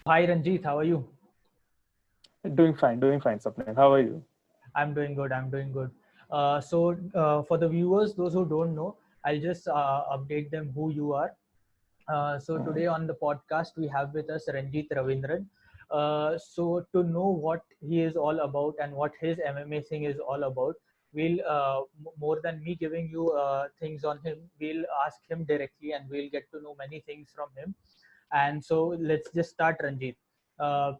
Hi Renjith, how are you? Doing fine, Swapnil. How are you? I'm doing good. I'm doing good. For the viewers, those who don't know, I'll just update them who you are. So Mhm. today on the podcast we have with us Renjith Ravindran. So to know what he is all about and what his MMA thing is all about, we'll more than me giving you things on him, we'll ask him directly and we'll get to know many things from him. And so let's just start, Ranjit. Uh,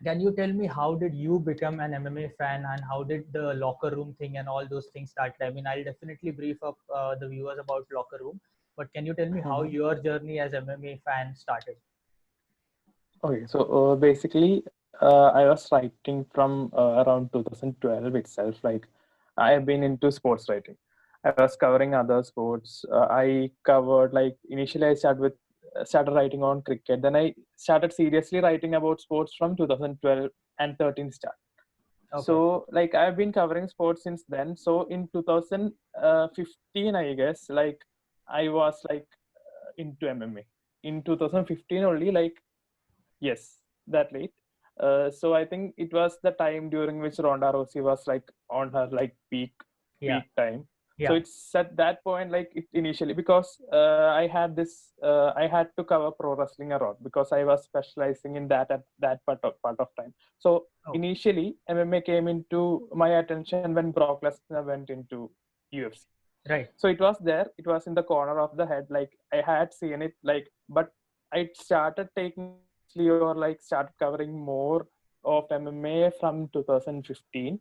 can you tell me how did you become an MMA fan and how did the locker room thing and all those things start? I mean, I'll definitely brief up the viewers about locker room, but can you tell me how Mhm. your journey as MMA fan started? Okay, so basically, I was writing from around 2012 itself. Like, I have been into sports writing. I was covering other sports. I covered like initially I started writing on cricket. Then I started seriously writing about sports from 2012 and 13 start. Okay, So like I've been covering sports since then. So in 2015, I guess, like I was like into MMA. In 2015 only, like yes, that late. So I think it was the time during which Ronda Rousey was like on her like yeah, peak time. So yeah, it's at that point like it initially because I had to cover pro wrestling a lot because I was specializing in that at that part of time. So okay, initially MMA came into my attention when Brock Lesnar went into UFC. right, So it was there, it was in the corner of the head, like I had seen it, like, but I started taking it seriously or like started covering more of MMA from 2015.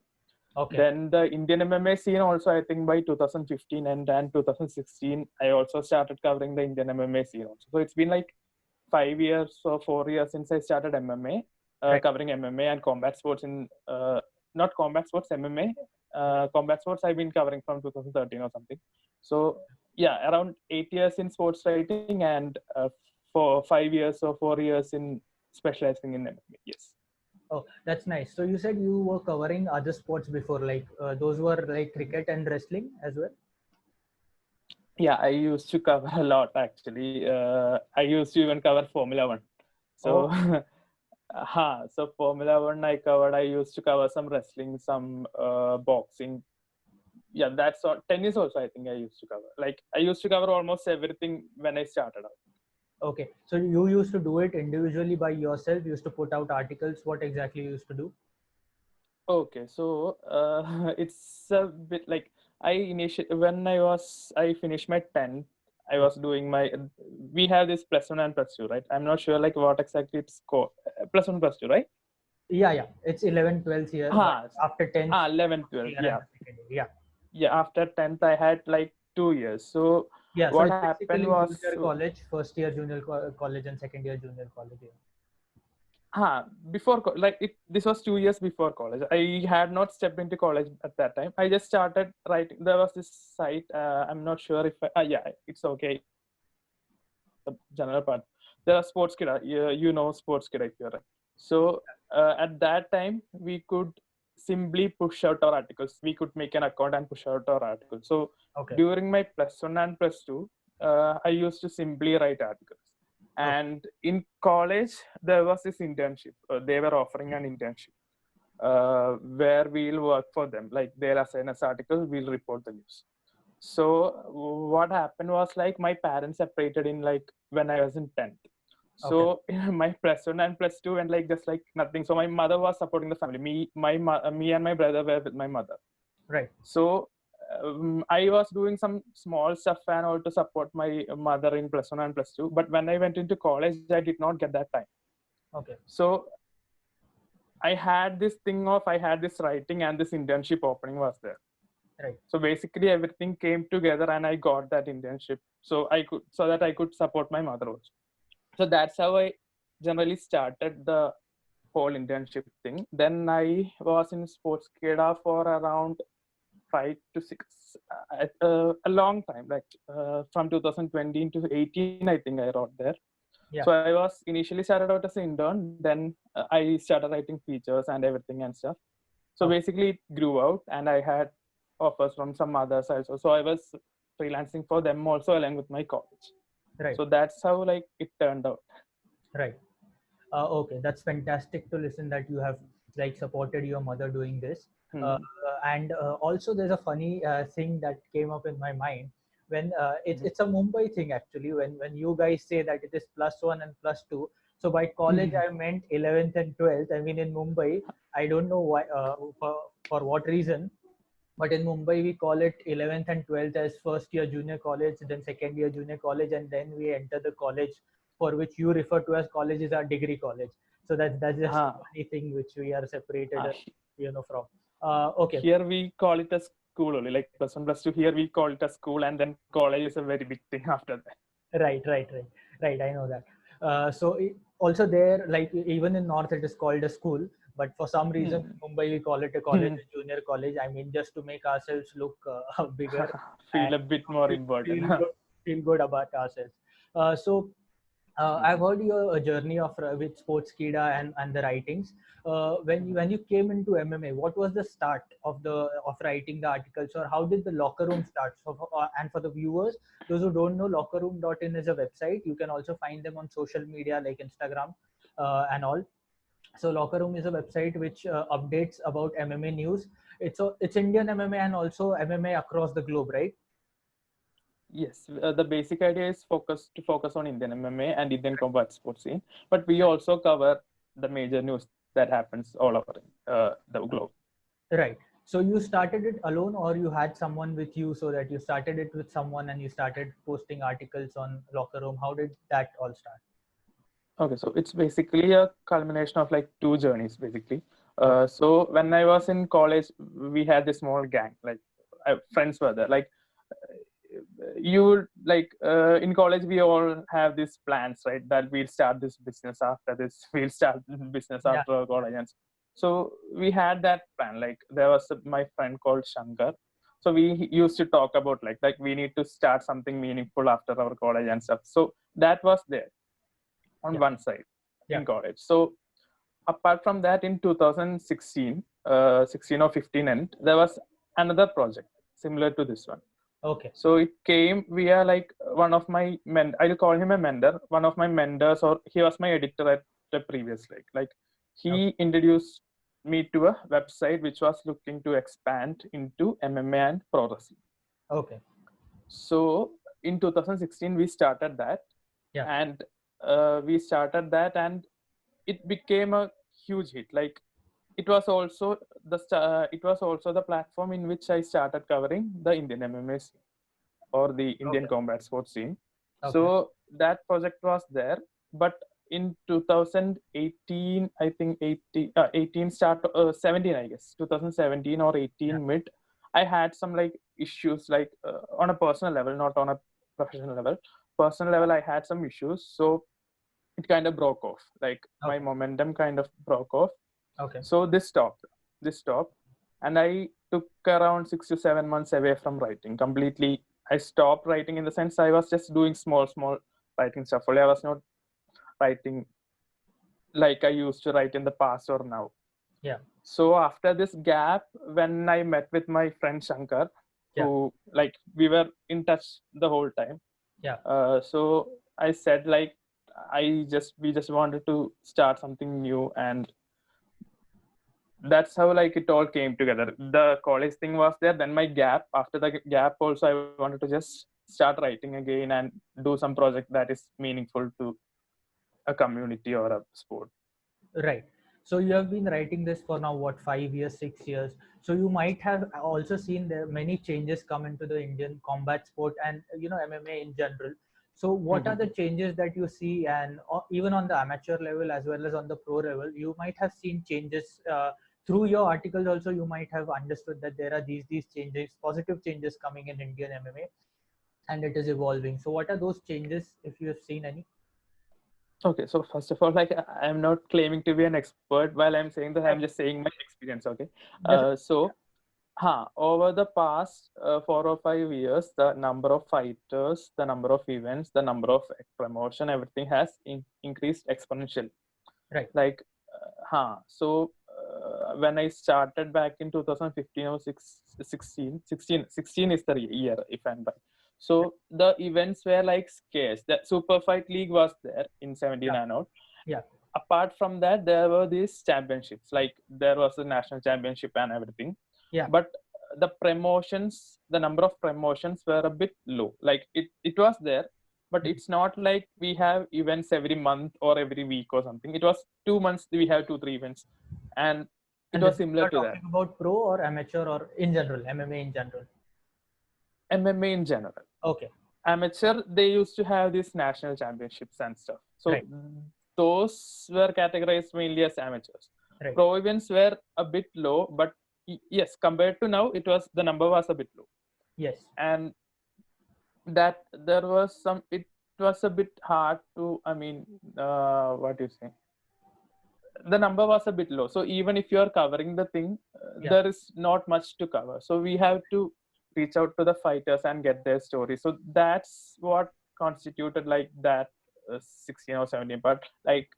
okay, Then the Indian MMA scene also, I think by 2015 and then 2016 I also started covering the Indian MMA scene also. So it's been like 5 years or 4 years since I started MMA, right, covering MMA and combat sports in not combat sports, MMA. Combat sports I've been covering from 2013 or something. So yeah, around 8 years in sports writing and for 5 years or 4 years in specializing in MMA. Yes. oh, that's nice. So you said you were covering other sports before, like those were like cricket and wrestling as well. Yeah, I used to cover a lot actually. I used to even cover Formula One. So, Oh, so Formula One I covered. I used to cover some wrestling, some boxing. Yeah, that's all. Tennis also I think I used to cover. Like I used to cover almost everything when I started out. okay. So you used to do it individually by yourself. You used to put out articles. What exactly you used to do? Okay, so it's a bit like I initially when I finished my 10th, I Yeah. was doing my we have this plus one and plus two, right? I'm not sure like what exactly it's called. Plus one, plus two, right? Yeah, yeah. It's 11th, 12th year, but Ah, after 10th, 11, first 12. year and Yeah, the second year. Yeah. yeah. After 10th, I had like 2 years. So Yeah. So what it's happened basically was, junior college, first year junior college and second year junior college. Yeah. before like this was 2 years before college. I had not stepped into college at that time. I just started writing. There was this site. I'm not sure if yeah, it's okay. The general part. There are sports kid. You know sports kid if you're right. So at that time we could simply push out our articles. We could make an account and push out our articles. So Okay. during my plus one and plus two, I used to simply write articles. Okay. And in college, there was this internship. They were offering an internship where we'll work for them. Like they'll assign us articles, we'll report the news. So what happened was like my parents separated in like when I was in 10th. Okay. So my plus one and plus two and like just like nothing. So my mother was supporting the family. Me and my brother were with my mother. Right. So I was doing some small stuff and all to support my mother in plus one and plus two. But when I went into college, I did not get that time. Okay. So I had this thing of I had this writing and this internship opening was there. Right. So basically everything came together and I got that internship. So that I could support my mother also. So that's how I generally started the whole internship thing. Then I was in Sportscada for around 5 to 6, a long time, like from 2020 to 18, I think I wrote there. So Yeah. I was initially started out as an intern, then I started writing features and everything and stuff. So Okay. basically it grew out and I had offers from some others also. So I was freelancing for them also along with my college. Right. So that's how like it turned out. Right. Okay, that's fantastic to listen that you have like supported your mother doing this. Uh, Hmm. and also, there's a funny thing that came up in my mind when Hmm. it's a Mumbai thing actually. When you guys say that it is +1 and +2, so by college I meant 11th and 12th. I mean in Mumbai, I don't know why for what reason, but in Mumbai we call it 11th and 12th as first year junior college, then second year junior college, and then we enter the college for which you refer to as college is our degree college. So that's just a Ah, funny thing which we are separated, ah, from. Okay, Here we call it a school only, like +1, +2. Here we call it a school, and then college is a very big thing after that. right. I know that. Also there, like even in North, it is called a school, but for some reason Hmm. in Mumbai we call it a college, a junior college. I mean, just to make ourselves look bigger Feel and a bit more feel, important. feel good, feel good about ourselves. I've heard your journey of with sports kida and the writings. When you came into MMA, what was the start of writing the articles, or how did the locker room start? And for the viewers, those who don't know, lockerroom.in is a website. You can also find them on social media like Instagram and all. So Locker Room is a website which updates about MMA news. It's Indian MMA and also MMA across the globe, right? Yes, the basic idea is focus on Indian MMA and Indian combat sports scene, but we also cover the major news that happens all over the globe. Right. So you started it alone, or you had someone with you, so that you started it with someone and you started posting articles on Locker Room. How did that all start? Okay, so it's basically a culmination of like two journeys, basically. Okay. So when I was in college, we had this small gang, like friends were there. Like you like in college, we all have these plans, right? That we'll start this business after this, we'll start this business Yeah. after college. And so we had that plan. Like there was my friend called Shankar. So we used to talk about like we need to start something meaningful after our college and stuff. So that was there on Yeah. one side Yeah. in college. So apart from that, in 2016, 16 or 15, and there was another project similar to this one. Okay. So it came via like one of my I'll call him a mentor, one of my mentors, or he was my editor at the previous like Okay. he introduced me to a website which was looking to expand into MMA and pro wrestling. Okay. So in 2016 we started that, Yeah. and and it became a huge hit. Like it was also it was also the platform in which I started covering the Indian MMA scene or the Indian Okay. combat sports scene. Okay. So that project was there, but in 2018, I think 18 start 17, I guess 2017 or Yeah. 18 mid, I had some like issues like on a personal level, not on a professional level. Personal level, I had some issues, so it kind of broke off. Like my Okay. momentum kind of broke off. Okay. So this stopped, and I took around 6 to 7 months away from writing completely. I stopped writing in the sense I was just doing small writing stuff. Only I was not writing like I used to write in the past or now. Yeah. So after this gap, when I met with my friend Shankar, Yeah. who like we were in touch the whole time. Yeah. So I said like we just wanted to start something new, and that's how like it all came together. The college thing was there, then my gap. After the gap also, I wanted to just start writing again and do some project that is meaningful to a community or a sport. Right. So you have been writing this for now what, 5 years, 6 years. So you might have also seen there many changes come into the Indian combat sport and MMA in general. So what are the changes that you see, and even on the amateur level as well as on the pro level, you might have seen changes through your articles. Also, you might have understood that there are these changes, positive changes coming in Indian MMA, and it is evolving. So what are those changes, if you have seen any? Okay, so first of all, like I'm not claiming to be an expert while I'm saying that, I'm just saying my experience. Okay, Definitely. over the past 4 or 5 years, the number of fighters, the number of events, the number of promotion, everything has increased exponentially. Right. Like when I started back in 2015 or 16 is the year, if I'm right. So the events were like scarce. The super fight league was there in 17 Yeah. and out. Yeah. apart from that, there were these championships. Like there was a national championship and everything. Yeah. But the promotions, the number of promotions were a bit low. Like it was there, but it's not like we have events every month or every week or something. It was 2 months we have 2-3 events, and it And was this, similar you're to that. talking about pro or amateur or in general, MMA in general? MMA in general. Okay. Amateur, they used to have these national championships and stuff. So Right. those were categorized mainly as amateurs. Right. Pro events were a bit low, but yes, compared to now, the number was a bit low. Yes. And that there was some, it was a bit hard to, what do you say? The number was a bit low. So even if you are covering the thing, there is not much to cover. So we have to reach out to the fighters and get their story. So that's what constituted like that 16 or 17. But like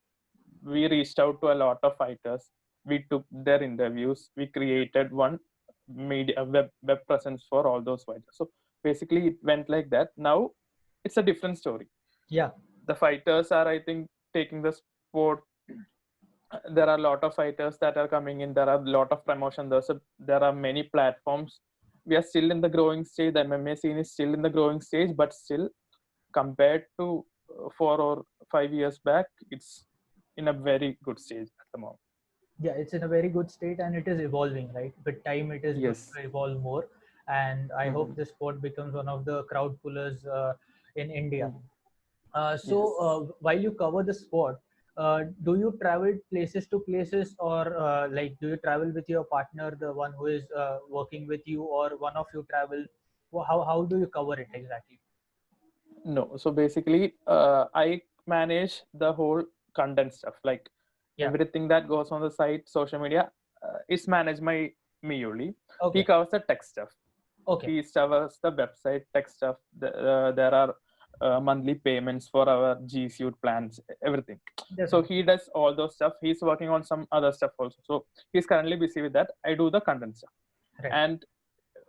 we reached out to a lot of fighters. We took their interviews. We created one media web presence for all those fighters. So basically it went like that. Now it's a different story. Yeah. The fighters are, I think, taking the sport. There are a lot of fighters that are coming in. There are a lot of promotion. There are many platforms. We are still in the growing stage. The MMA scene is still in the growing stage, but still compared to 4 or 5 years back, it's in a very good stage at the moment. Yeah, it's in a very good state and it is evolving, right? With time, it is going Yes. to evolve more. And I hope this sport becomes one of the crowd pullers in India. While you cover the sport, do you travel places to places, or like do you travel with your partner, the one who is working with you, or one of you travel? How do you cover it exactly? No, so basically, I manage the whole content stuff. Like everything that goes on the site, social media, is managed by me only. Okay. He covers the tech stuff. Okay. He covers the website tech stuff. There are monthly payments for our G Suite plans, everything. Definitely. So he does all those stuff. He's working on some other stuff also. So he's currently busy with that. I do the content stuff. Right. And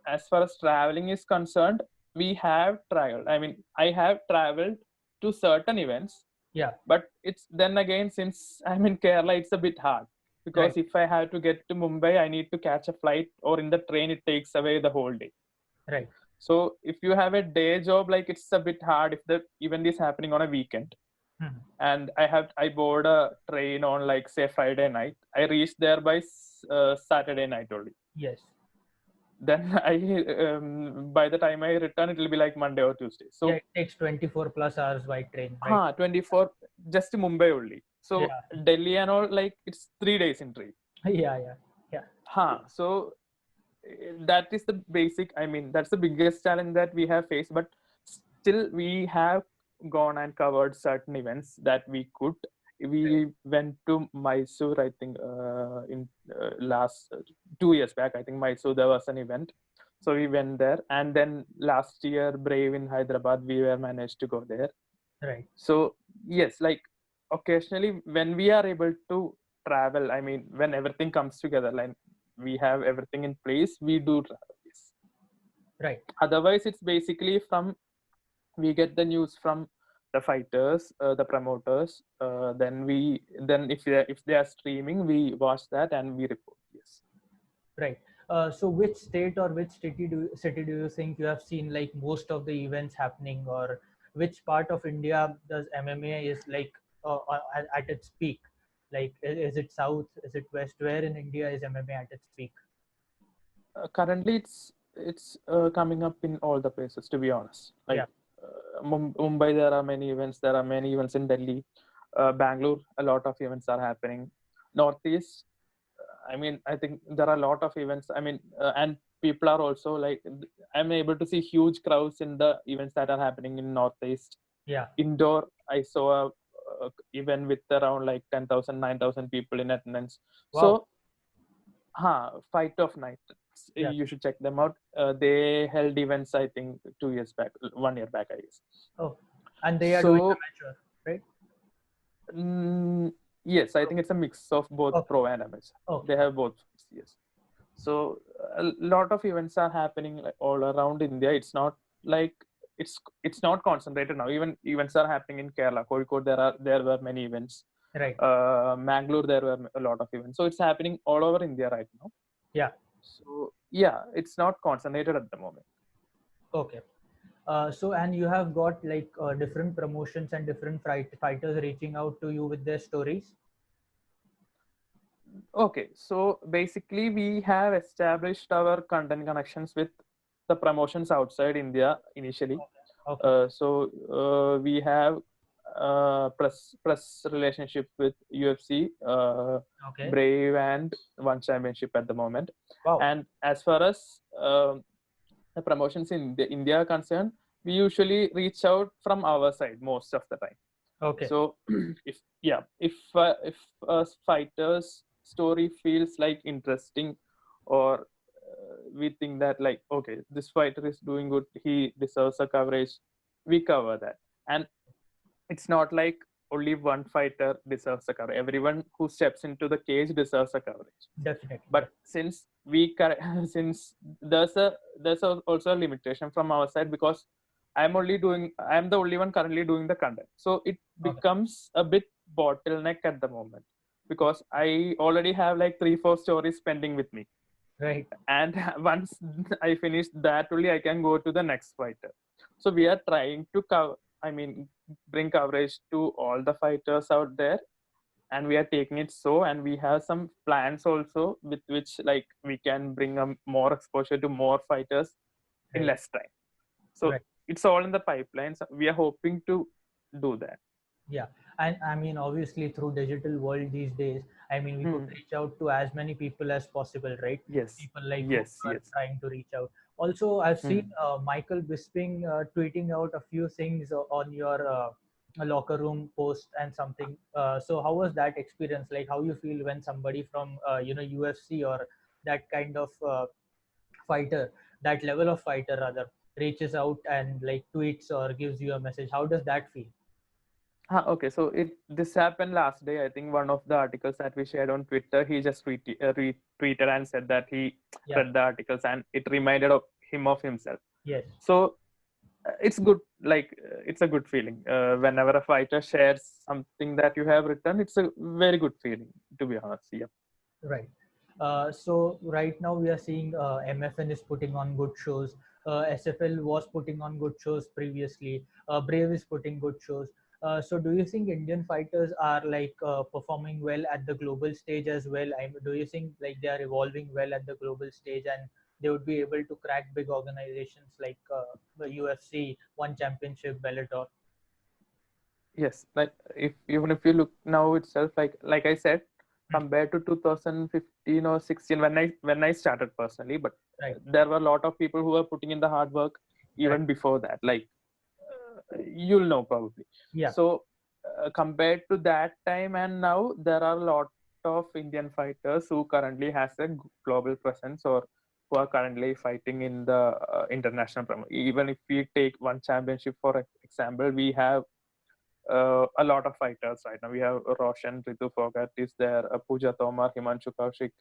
as far as traveling is concerned, we have traveled. I have traveled to certain events. Yeah. But it's then again, since I'm in Kerala, it's a bit hard because if I have to get to Mumbai, I need to catch a flight, or in the train, it takes away the whole day. Right. So if you have a day job, like it's a bit hard if the event is happening on a weekend. And I board a train on like say Friday night. I reach there by Saturday night only. Yes. Then by the time I return, it will be like Monday or Tuesday. So yeah, it takes 24 plus hours by train, right? 24 just Mumbai only. So Delhi and all, like it's 3 days in train. Yeah. So that is the basic. That's the biggest challenge that we have faced. But still, we have gone and covered certain events that we could. We went to Mysore, I think, in last 2 years back. I think Mysore, there was an event. So we went there. And then last year, Brave in Hyderabad, we were managed to go there. Right. So, yes, like occasionally when we are able to travel, when everything comes together, like we have everything in place, we do travel. Yes. Right. Otherwise, it's basically we get the news from the fighters, the promoters. Then if they are streaming, we watch that and we report. Yes. Right. So which state or which city do you think you have seen like most of the events happening, or which part of India does MMA is like at its peak? Like is it south? Is it west? Where in India is MMA at its peak? Currently, it's coming up in all the places. To be honest, like Mumbai, there are many events. There are many events in Delhi, Bangalore. A lot of events are happening. Northeast. I think there are a lot of events. And people are also like, I'm able to see huge crowds in the events that are happening in Northeast. Yeah. Indoor, I saw a event with around like 10,000, 9,000 people in attendance. Wow. So, Fight of Night. You should check them out. They held events, I think, 2 years back, 1 year back, I guess. Oh, and they are doing amateur, right? Yes, I think it's a mix of both pro and amateur. They have both. Yes. So a lot of events are happening like all around India. It's not like it's not concentrated now. Even events are happening in Kerala, Kozhikode. There were many events. Right. Mangalore, there were a lot of events. So it's happening all over India right now. Yeah. So yeah, it's not concentrated at the moment. Okay. So, and you have got like different promotions and different fighters reaching out to you with their stories. Okay, so basically we have established our content connections with the promotions outside India initially. Okay. We have press relationship with UFC, Okay. Brave, and One Championship at the moment. Wow. And as far as the promotions in India are concerned, we usually reach out from our side most of the time. Okay. So if a fighter's story feels like interesting, or we think that like, okay, this fighter is doing good, he deserves a coverage, we cover that. And it's not like only one fighter deserves a coverage. Everyone who steps into the cage deserves a coverage. Definitely. But since since there's also a limitation from our side, because I'm the only one currently doing the content, so it becomes a bit bottleneck at the moment, because I already have like 3-4 stories pending with me, Right. and once I finish that, only I can go to the next fighter. So we are trying to bring coverage to all the fighters out there, and we are taking it so, and we have some plans also with which like we can bring more exposure to more fighters in Right. less time. So Right. it's all in the pipeline, so we are hoping to do that. Yeah, and I mean, obviously, through digital world these days, I mean, we could reach out to as many people as possible, right? Yes, People like who yes, you are yes. trying to reach out. Also, I've seen Michael Bisping tweeting out a few things on your locker room post and something. So, how was that experience? Like, how you feel when somebody from UFC or that kind of fighter, that level of fighter rather, reaches out and like tweets or gives you a message? How does that feel? Okay, so this happened last day. I think one of the articles that we shared on Twitter, he just retweeted and said that he read the articles and it reminded him of himself. Yes. So it's good, like it's a good feeling whenever a fighter shares something that you have written. It's a very good feeling, to be honest. Yeah. Right. So right now we are seeing MFN is putting on good shows. SFL was putting on good shows previously. Brave is putting good shows. So do you think Indian fighters are like performing well at the global stage as well? Do you think like they are evolving well at the global stage and they would be able to crack big organizations like the UFC, One Championship, Bellator? Yes, like if you look now itself, like I said, compared to 2015 or 16 when I started personally, but Right. there were a lot of people who were putting in the hard work even before that. Like you'll know probably. Yeah. So compared to that time and now, there are a lot of Indian fighters who currently has a global presence, or who are currently fighting in the international promo. Even if we take One Championship for example, we have a lot of fighters right now. We have Roshan, Ritu Phogat is there, Pooja Tomar, Himanshu Kaushik,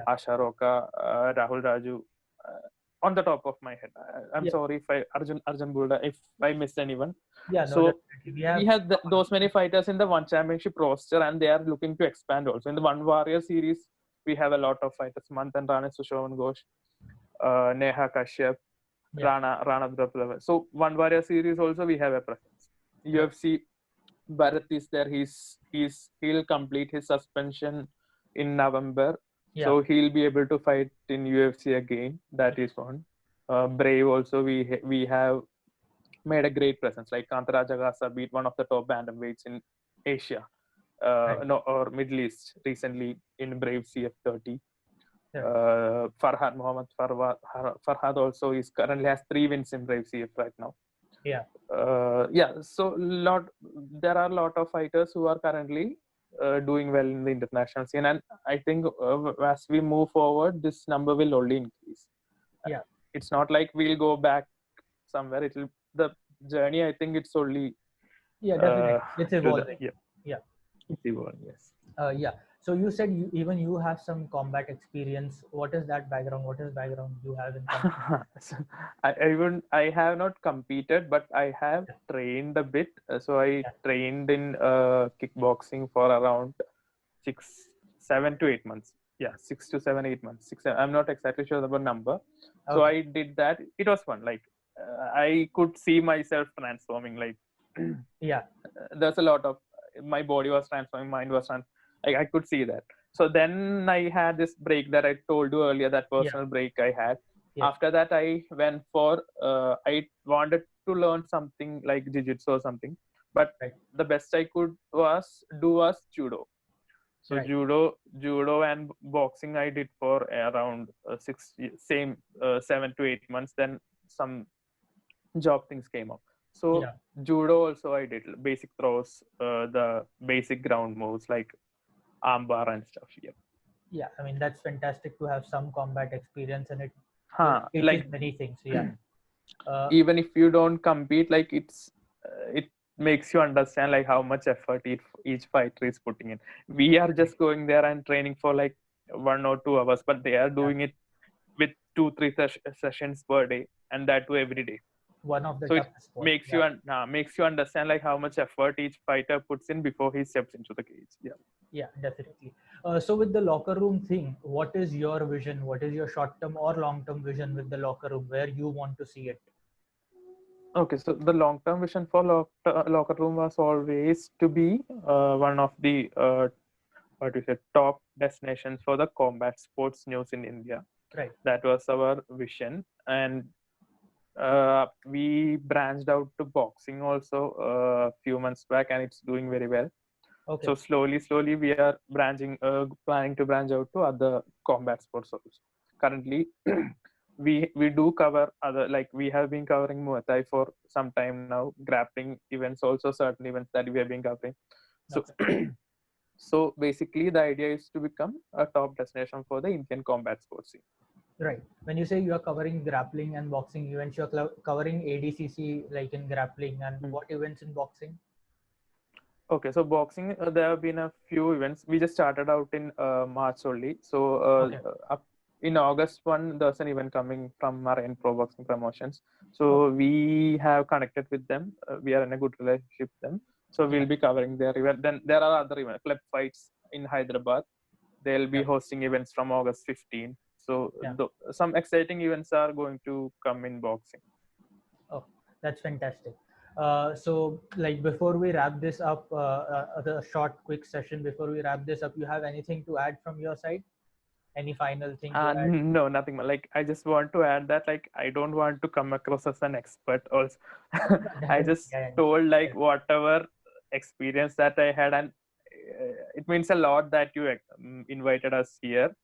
Asha Roka, Rahul Raju. On the top of my head, I'm sorry if Arjun Bulda, if I missed anyone. Yeah. No, So definitely. we have those many fighters in the One Championship roster, and they are looking to expand also. In the One Warrior series, we have a lot of fighters: Manthan Rane, Sushovan Ghosh, Neha Kashyap, Rana Draplava. So One Warrior series also we have a presence. UFC, Bharat is there. He'll complete his suspension in November, so he'll be able to fight in UFC again. That is one. Brave also, we have made a great presence. Like Kantara Jagasa beat one of the top bantamweights in Asia, or Middle East recently in Brave CF30. Farhad Mohammed Farhad also is currently has 3 wins in Brave CF right now. So there are a lot of fighters who are currently doing well in the international scene, and I think as we move forward, this number will only increase. It's not like we'll go back somewhere. It will the journey. I think it's only definitely it's evolving. It's evolving. Yes. Yeah. So you said even you have some combat experience. What is that background? What is background you have in combat? So I have not competed, but I have Yeah, trained a bit. So I yeah. trained in kickboxing for around 6, 7 to 8 months. Yeah, 6 to 7, 8 months. I'm not exactly sure about number. So Okay. I did that. It was fun. Like I could see myself transforming. Like Yeah, there's a lot of my body was transforming, mind was transforming. Like I could see that. So then I had this break that I told you earlier, that yeah, personal break I had. yeah. After that, I went for I wanted to learn something like jiu-jitsu or something, but Right, the best I could was judo. So right. judo and boxing I did for around same 7 to 8 months. Then some job things came up. So Yeah, judo also I did basic throws, the basic ground moves like armbar and stuff. Yeah. yeah. I mean, that's fantastic to have some combat experience, and it teaches Like many things. Yeah. Uh, even if you don't compete, like it makes you understand like how much effort each fighter is putting in. We are right. just going there and training for like 1 or 2 hours, but they are Yeah. doing it with 2, 3 sessions per day, and that too every day. One of the So it toughest sport. Yeah. makes you understand like how much effort each fighter puts in before he steps into the cage. Yeah. Yeah, definitely. So with the locker room thing, what is your vision? What is your short term or long term vision with the locker room? Where you want to see it? Okay, so the long term vision for locker room was always to be one of the what you say top destinations for the combat sports news in India. Right. That was our vision, and we branched out to boxing also a few months back, and it's doing very well. Okay. So slowly we are planning to branch out to other combat sports also. Currently, we do cover other, like we have been covering Muay Thai for some time now, grappling events also, certain events that we have been covering. So Okay. so basically, the idea is to become a top destination for the Indian combat sports scene. Right. When you say you are covering grappling and boxing events, you are covering ADCC like in grappling, and Mm. what events in boxing? Okay, so boxing, there have been a few events. We just started out in March only. So Okay. up in August one, there's an event coming from Marine Pro Boxing Promotions. Okay. So we have connected with them. We are in a good relationship with them. So Yeah. we'll be covering their event. Then there are other events, club fights in Hyderabad. They'll be Yeah. hosting events from August 15. So Yeah. some exciting events are going to come in boxing. Oh, that's fantastic. So, like before we wrap this up, the short, quick session before we wrap this up, you have anything to add from your side? Any final thing to add? No, nothing more. Like I just want to add that like I don't want to come across as an expert also. I Definitely, just I understand. told Right. like whatever experience that I had, and it means a lot that you invited us here.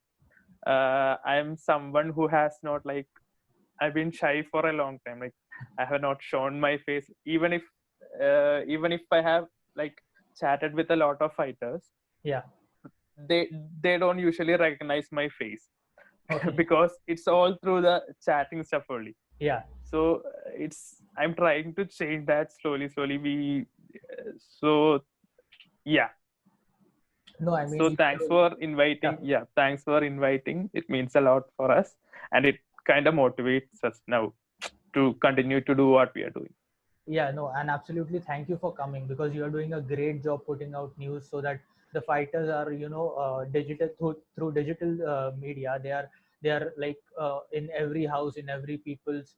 I'm someone who has not like I've been shy for a long time. Like I have not shown my face, even if I have like chatted with a lot of fighters, Yeah. they they don't usually recognize my face Okay. because it's all through the chatting stuff only. Yeah. So I'm trying to change that slowly. So yeah. No, I So mean, thanks for yeah. inviting. Yeah, thanks for inviting. It means a lot for us, and it kind of motivates us now to continue to do what we are doing. Yeah, no, and absolutely thank you for coming, because you are doing a great job putting out news so that the fighters are, digital through digital media. They are like in every house, in every people's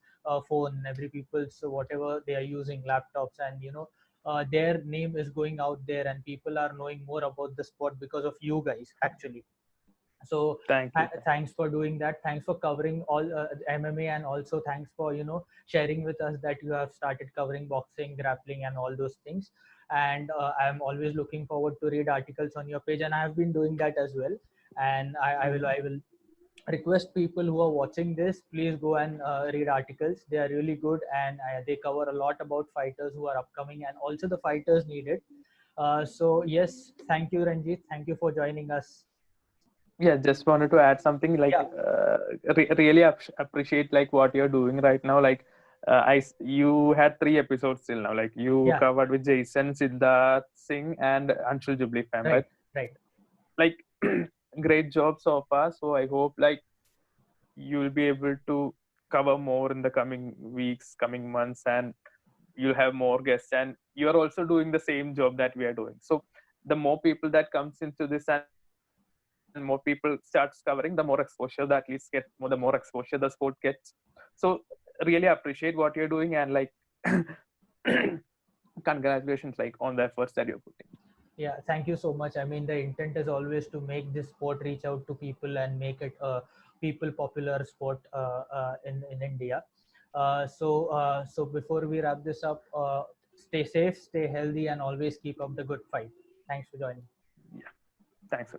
phone, every people's whatever they are using, laptops, and their name is going out there, and people are knowing more about the sport because of you guys actually. So Thank you. thanks for doing that. Thanks for covering all MMA, and also thanks for sharing with us that you have started covering boxing, grappling, and all those things. And I'm always looking forward to read articles on your page, and I have been doing that as well. And I will request people who are watching this, please go and read articles. They are really good, and they cover a lot about fighters who are upcoming, and also the fighters needed. So yes, thank you, Ranjit. Thank you for joining us. Yeah, just wanted to add something like Yeah. really appreciate like what you're doing right now. Like you had 3 episodes till now. Like you Yeah. covered with Jason, Siddharth Singh, and Anshul Jubli fam, Right. right? Right. Like great job so far. So I hope like you'll be able to cover more in the coming weeks, coming months, and you'll have more guests. And you're also doing the same job that we are doing. So the more people that comes into this and more people starts covering, the more exposure the athletes get, the more exposure the sport gets. So really appreciate what you're doing, and like congratulations like on the efforts that you're putting. Yeah, thank you so much. I mean, the intent is always to make this sport reach out to people and make it a people popular sport in India. So before we wrap this up, stay safe, stay healthy, and always keep up the good fight. Thanks for joining. Yeah, thanks.